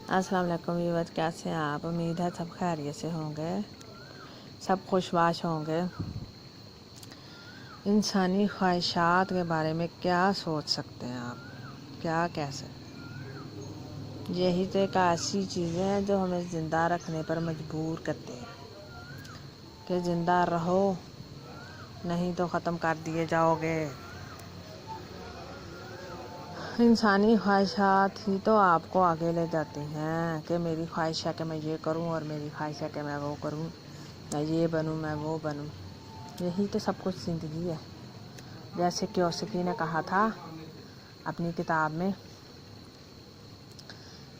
अस्सलाम वालेकुम व्यूअर्स, कैसे हैं आप? उम्मीद है सब खैरियत से होंगे, सब खुशबाश होंगे। इंसानी ख्वाहिशात के बारे में क्या सोच सकते हैं आप, क्या कह सकते? यही तो एक ऐसी चीज़ें हैं जो हमें ज़िंदा रखने पर मजबूर करते हैं कि ज़िंदा रहो, नहीं तो ख़त्म कर दिए जाओगे। इंसानी ख्वाहिशात ही तो आपको आगे ले जाती हैं कि मेरी ख्वाहिश है कि मैं ये करूं और मेरी ख्वाहिश है कि मैं वो करूं, मैं ये बनूं, मैं वो बनूं। यही तो सब कुछ ज़िंदगी है। जैसे क्योसकी ने कहा था अपनी किताब में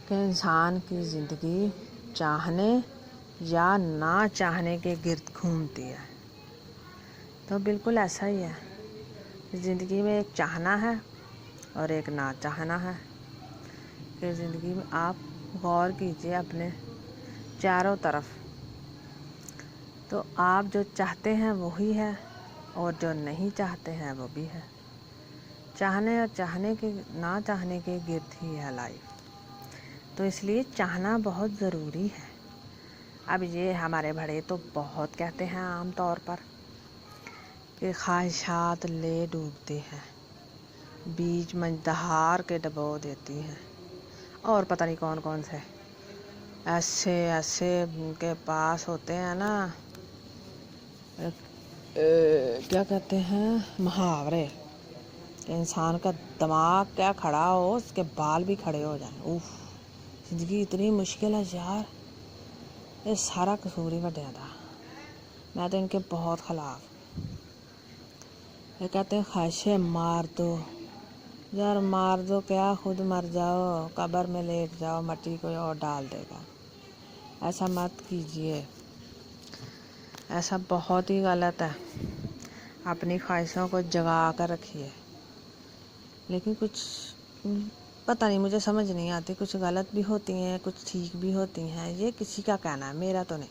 कि इंसान की ज़िंदगी चाहने या ना चाहने के गिर्द घूमती है। तो बिल्कुल ऐसा ही है, ज़िंदगी में एक चाहना है और एक ना चाहना है। कि ज़िंदगी में आप गौर कीजिए अपने चारों तरफ, तो आप जो चाहते हैं वही है और जो नहीं चाहते हैं वो भी है। चाहने और चाहने के ना चाहने के गिर्द ही है लाइफ। तो इसलिए चाहना बहुत ज़रूरी है। अब ये हमारे बड़े तो बहुत कहते हैं आम तौर पर कि ख्वाहिशात ले डूबती हैं, बीच मंझधार के डबो देती हैं, और पता नहीं कौन कौन से ऐसे ऐसे उनके पास होते हैं ना, क्या कहते हैं, मुहावरे। इंसान का दिमाग क्या खड़ा हो, उसके बाल भी खड़े हो जाएं। उफ, ज़िंदगी इतनी मुश्किल है यार। ये सारा कसूर ही वड्या था। मैं तो इनके बहुत ख़िलाफ़। ये कहते हैं ख्वाहिशें मार दो यार, मार दो क्या, खुद मर जाओ, कब्र में लेट जाओ, मट्टी कोई और डाल देगा। ऐसा मत कीजिए, ऐसा बहुत ही गलत है। अपनी ख्वाहिशों को जगा कर रखिए। लेकिन कुछ पता नहीं, मुझे समझ नहीं आती, कुछ गलत भी होती हैं, कुछ ठीक भी होती हैं। ये किसी का कहना है, मेरा तो नहीं।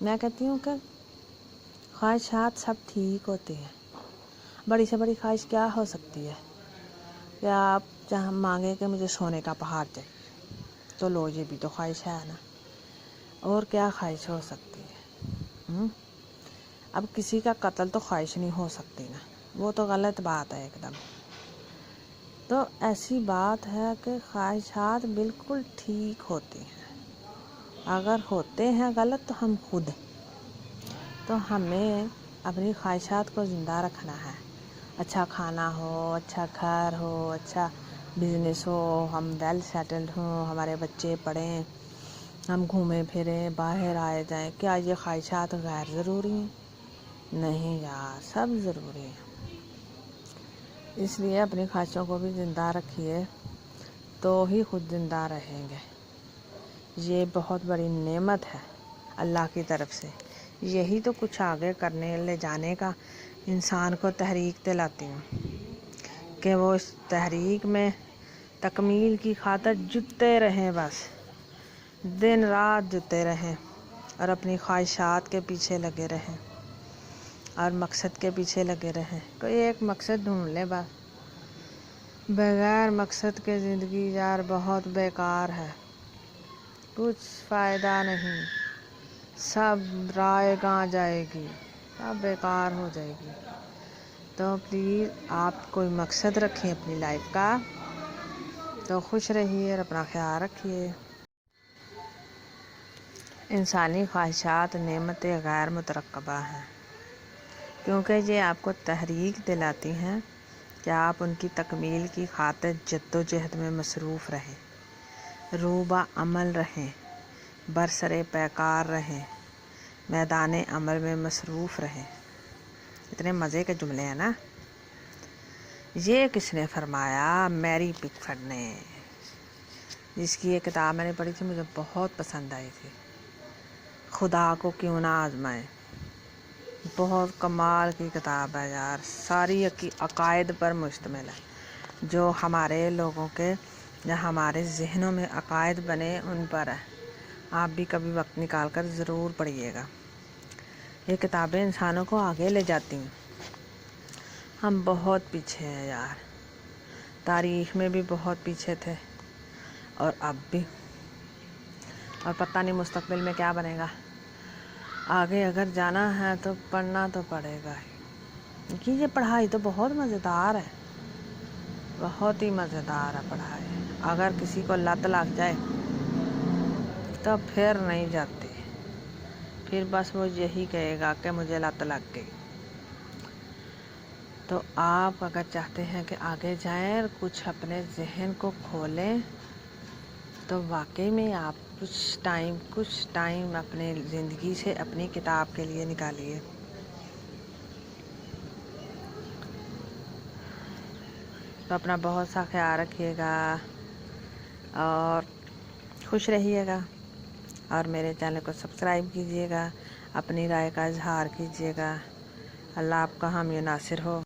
मैं कहती हूँ कि ख्वाहिशात सब ठीक होती हैं। बड़ी से बड़ी ख्वाहिश क्या हो सकती है? क्या आप जहाँ मांगे कि मुझे सोने का पहाड़ चाहिए, तो लो, ये भी तो ख्वाहिश है ना। और क्या ख्वाहिश हो सकती है? अब किसी का कत्ल तो ख्वाहिश नहीं हो सकती ना, वो तो गलत बात है एकदम। तो ऐसी बात है कि ख्वाहिशात बिल्कुल ठीक होती हैं। अगर होते हैं गलत तो हम खुद, तो हमें अपनी ख्वाहिशात को ज़िंदा रखना है। अच्छा खाना हो, अच्छा घर हो, अच्छा बिजनेस हो, हम वेल सेटल्ड हों, हमारे बच्चे पढ़ें, हम घूमें फिरें, बाहर आए जाएं। क्या ये ख्वाहिशात गैर ज़रूरी हैं? नहीं यार, सब ज़रूरी है। इसलिए अपनी ख्वाहिशों को भी ज़िंदा रखिए, तो ही खुद ज़िंदा रहेंगे। ये बहुत बड़ी नेमत है अल्लाह की तरफ से। यही तो कुछ आगे करने ले जाने का इंसान को तहरीक दिलाती हूँ कि वो इस तहरीक में तकमील की खातिर जुटते रहें, बस दिन रात जुटते रहें और अपनी ख्वाहिशात के पीछे लगे रहें और मकसद के पीछे लगे रहें। कोई एक मकसद ढूंढ ले बस। बगैर मकसद के ज़िंदगी यार बहुत बेकार है, कुछ फ़ायदा नहीं, सब राय गाँ जाएगी, सब बेकार हो जाएगी। तो प्लीज़ आप कोई मकसद रखें अपनी लाइफ का, तो खुश रहिए और अपना ख्याल रखिए। इंसानी ख्वाहिशात नेमतें गैर मुतरक्कबा हैं, क्योंकि ये आपको तहरीक दिलाती हैं कि आप उनकी तकमील की खातिर जद्दोजहद में मसरूफ़ रहें, रूबा अमल रहें, बरसरे पैकार रहें, मैदान अमल में मसरूफ़ रहें। इतने मज़े के जुमले हैं ना। ये किसने फरमाया? मैरी पिकफोर्ड ने, जिसकी ये किताब मैंने पढ़ी थी, मुझे बहुत पसंद आई थी, खुदा को क्यों ना आजमाएं। बहुत कमाल की किताब है यार, सारी अकायद पर मुश्तमिल है। जो हमारे लोगों के या हमारे जहनों में अकायद बने उन पर है। आप भी कभी वक्त निकाल कर ज़रूर पढ़िएगा। ये किताबें इंसानों को आगे ले जाती हैं। हम बहुत पीछे हैं यार, तारीख़ में भी बहुत पीछे थे और अब भी। اور پتہ نہیں مستقبل میں کیا بنے گا. آگے اگر جانا ہے تو پڑھنا تو پڑے گا ہی، کیونکہ یہ پڑھائی تو بہت مزیدار ہے، بہت ہی مزیدار ہے پڑھائی. اگر کسی کو لت لگ جائے تو پھر نہیں جاتی، پھر بس وہ یہی کہے گا کہ مجھے لت لگ گئی. تو آپ اگر چاہتے ہیں کہ آگے جائیں اور کچھ اپنے ذہن کو کھولیں تو واقعی میں آپ کچھ ٹائم اپنے زندگی سے اپنی کتاب کے لیے نکالیے. تو اپنا بہت سا خیال رکھیے گا اور خوش رہیے گا، اور میرے چینل کو سبسکرائب کیجیے گا، اپنی رائے کا اظہار کیجیے گا. اللہ آپ کا حامی و ناصر ہو.